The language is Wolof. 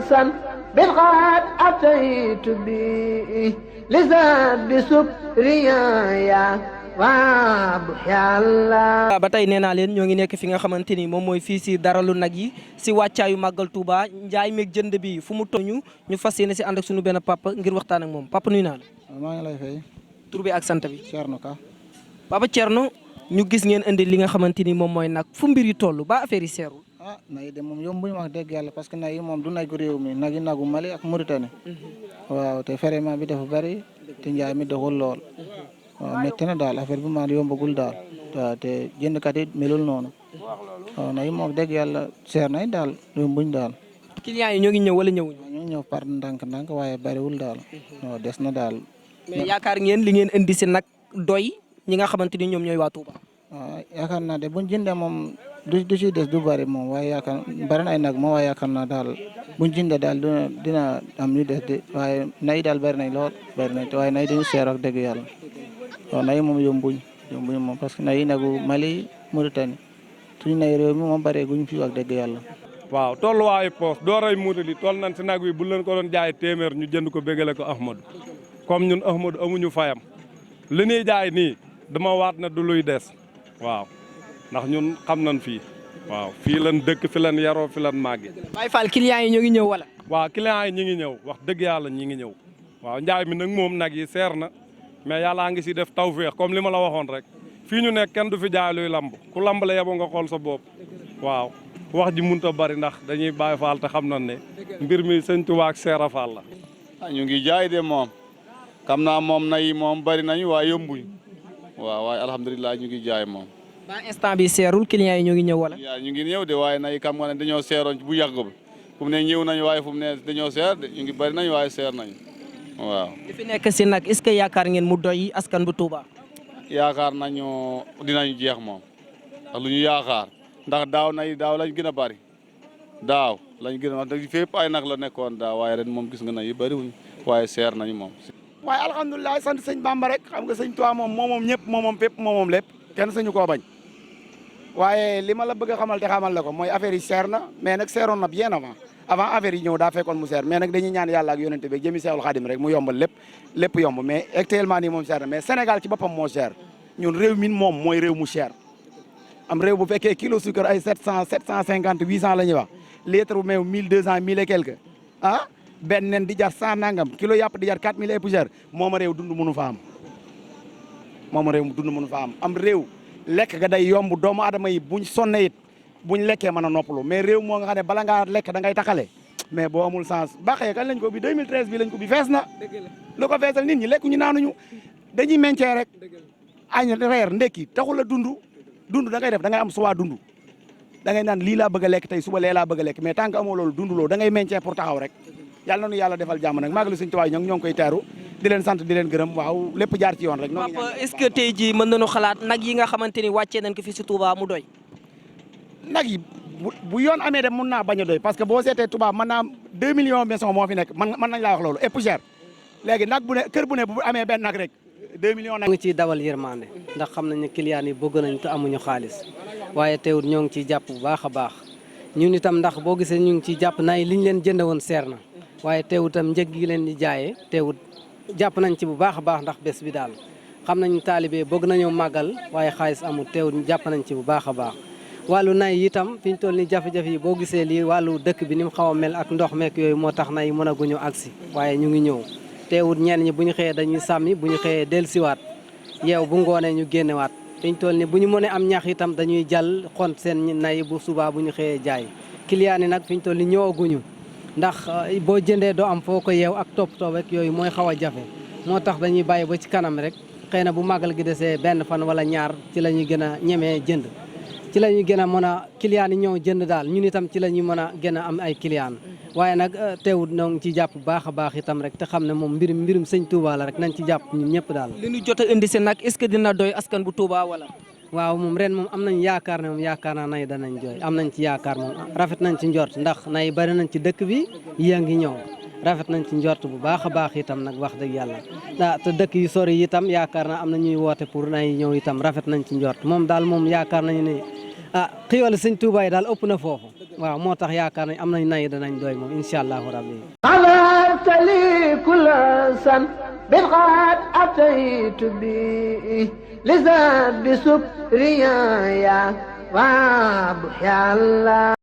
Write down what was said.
نفسا بالغاد أتيت به لزاد بسكريايا ba tey nee naa leen ñoo ngi nekk fi nga xamante ni moom mooy fii si daralu nag yi si wàccaayu màggal Touba njaay meeg jënd bi fu mu toñu ñu fas yéene si ànd ak suñu benn papa ngir waxtaan ak moom papa nuyu naa la. maa ngi lay fay. tur bi ak sant bi. Thierno Ka. papa Thierno ñu gis ngeen indi li nga xamante ni moom mooy nag fu mbir yi toll ba affaire yi seerul. nag yi de moom yombuñu wax dëgg yàlla parce que nag yi moom du nagu réew mi nag yi nagu Mali ak Mauritanie. waaw te vraiment bi dafa bari te njaay mi doxul lool. waaw métti na daal affaire bi maa yombagul daal waaw te jëndkat yi melul noonu waaw nag yi moom dëgg yàlla seer nañ daal yombuñ daal. clients yi ñoo ngi ñëw wala ñëwuñu. ñoo ngi ñëw par ndànk-ndànk waaye bariwul daal. waaw des na daal. mais yaakaar ngeen li ngeen indi si nag doy ñi nga xamante ni ñoom ñooy waa Touba. waaw yaakaar naa de buñ jëndee moom du ci des du bari moom waaye yaakaar bari na ay nag moom waaye yaakaar naa daal buñ jëndee daal dina am ñu des de waaye nag yi daal bari nañ lool bari nañ waaye nag yi dañu seer ak dëgg yàlla. waaw nag yi moom yombuñ moom parce que nag yi nagu Mali Mauritanie suñu nag réew mi moom bëree guñ fi wax dëgg yàlla. waaw tolluwaayu poos dooray muutali toll nañ si nag wi bu leen ko doon jaay téeméer ñu jënd ko bégale ko Ahmadou comme ñun Ahmadou amuñu fayam li ñuy jaay nii dama waat na du luy des waaw ndax ñun xam nañ fii waaw fii lan dëkk fi lan yaroo fi lan màgge. Baye Fall clients yi ñoo ngi ñëw wala. waaw clients yi ñi ngi ñëw wax dëgg yàlla ñi ngi ñëw waaw njaay mi nag moom nag yi seer na mais yàllaa ngi si def tawféex comme li ma la waxoon rek fii ñu nekk kenn du fi jaay luy lamb ku lamb la yeboo nga xool sa bopp waaw wax ji mënut a bari ndax dañuy Baay Faal te xam nañ ne mbir mi sëñ Tuubaa ak Seera Faal la. ñu ngi jaay de moom xam naa moom na yi moom bari nañu waaye yombuñ waaw waaye alhamdulilah ñu ngi jaay moom. ba instant bi seerul clients yi ñoo ngi ñëw wala. ñu ngi ñëw de waaye na yi xam nga ne dañoo seeroon bu yàgg bi fu mu ne ñëw nañu waaye fu mu ne dañoo seer de ñu ngi bari nañu waaye seer nañu waaw. li fi nekk si nag est-ce que yaakaar ngeen mu doy askan bu Touba. yaakaar nañu dinañu jeex moom ak lu ñu yaakaar ndax daaw lañ gën a bari daaw lañ gën a wax dëgg fépp ay nag la nekkoon daaw waaye ren moom gis nga na yi bariwuñ waaye seer nañu moom. waaye alhamdulilah sant sëñ Bamba rek xam nga sëñ Tuubaa moom ñëpp moom fépp moom lépp kenn sañu koo bañ waaye li ma la bëgg a xamal te xamal la ko mooy affaire yi seer na mais nag seeroon na bien avant affaire yi ñëw daa fekkoon mu seer mais nag dañuy ñaan yàlla ak yonente bi jëmi Seexul Xaadim rek mu yombal lépp yomb mais actuellement nii moom seer na mais Sénégal ci boppam moo seer ñun réew min moom mooy réew mu seer am réew bu fekkee kilo sucre ay 700 750 800 la ñuy wax litre bu meew 1200 1000 et quelque benn nen di jar 100 nangam kilo yàpp di jar 4000 et poussière mooma réew dund mënu fa am réew lekk ga day yomb doomu adama yi buñ sonne it buñ lekkee mën a noppalu mais réew moo nga xam ne bala ngaa lekk da ngay taxale mais boo amul sens baaxee kañ lañ ko bi 2013 bi lañ ko bi fees na lu ko feesal nit ñi lekkuñu naanuñu dañuy meñcee rek añ reer ndekki taxul a dund da ngay def da ngay am suwaa dund da ngay naan lii laa bëgg a lekk tey suba lee laa bëgg a lekk mais tant que amoo loolu dunduloo da ngay meñcee pour taxaw rek yàlla na nu yàlla defal jàmm nag maagalu Sëñ Tuubaa ñoo ngi koy teeru di leen sant di leen gërëm waaw lépp jaar ci yoon rek. papa est-ce que tey jii mën nañu xalaat nag yi nga xamante ni wàccee nañ ko fi si Touba mu doy. nag yi bu yoon amee dem mun naa bañ a doy parce que boo seetee Touba mën naa 2 millions maison moo fi nekk mën nañ laa wax loolu et plus cher léegi nag bu ne kër bu ne bu amee benn nag rek 2 millions nag. ñoo ngi ciy dawal yërmande ndax xam nañ ne client yi bëgg nañ te amuñu xaalis waaye teewul ñoo ngi ciy jàpp bu baax a baax ñun itam ndax boo gisee ñu ngi ciy jàpp nay liñ leen jënde woon seer na waaye teewul itam njëg gi leen di jaayee teewul jàpp nañ ci bu baax a baax ndax bés bi daal xam nañ taalibe bëgg nañoo màggal waaye xaalis amul teewul jàpp nañ ci bu baax a baax wàllu nay itam fi ñu toll ni jafe-jafe yi boo gisee lii wàllu dëkk bi ni mu xaw a mel ak ndox meek yooyu moo tax nay mën a guñu agsi waaye ñu ngi ñëw teewul ñenn ñi bu ñu xëyee dañuy sàmmi bu ñu xëyee dellusiwaat yeew bu ngoonee ñu génnewaat fi ñu toll ni bu ñu mënee am ñax itam dañuy jàll xont seen nay bu subaa bu ñu xëyee jaay client yi nag fi ñu toll ni ñëwaguñu ndax boo jëndee doo am foo ko yeew ak toppatoo rek yooyu mooy xaw a jafe moo tax dañuy bàyyi ba ci kanam rek xëy na bu màggal gi desee benn fan wala ñaar ci la ñuy gën a ñemee jënd ci la ñuy gën a mën a client yi ñëw jënd daal ñun itam ci la ñuy mën a gën a am ay client waaye nag teewut noo ngi ci jàpp bu baax a baax itam rek te xam ne moom mbirum sëñ Touba la rek nañ ci jàpp ñun ñëpp daal. li ñu jot a indi si nag est-ce que dina doy askan bu Touba wala. waaw moom ren moom am nañ yaakaar ne moom yaakaar naa nay danañ jooy am nañ ci yaakaar moom rafet nañ ci njort ndax nay bari nañ ci dëkk bi yéen ngi ñëw rafet nañ ci njort bu baax a baax itam nag wax dëgg yàlla te dëkk yu sori yi itam yaakaar naa am na ñuy woote pour nay ñëw itam rafet nañ ci njort moom daal moom yaakaar nañu ne xiwal sëñ Touba yi daal ëpp na foofu waaw moo tax yaakaar nañ am nañ nay danañ doy moom incha allahu rabbi. غفرت لي كل سن بالغاد أتيت به لذا بسكريا يا رب يا الله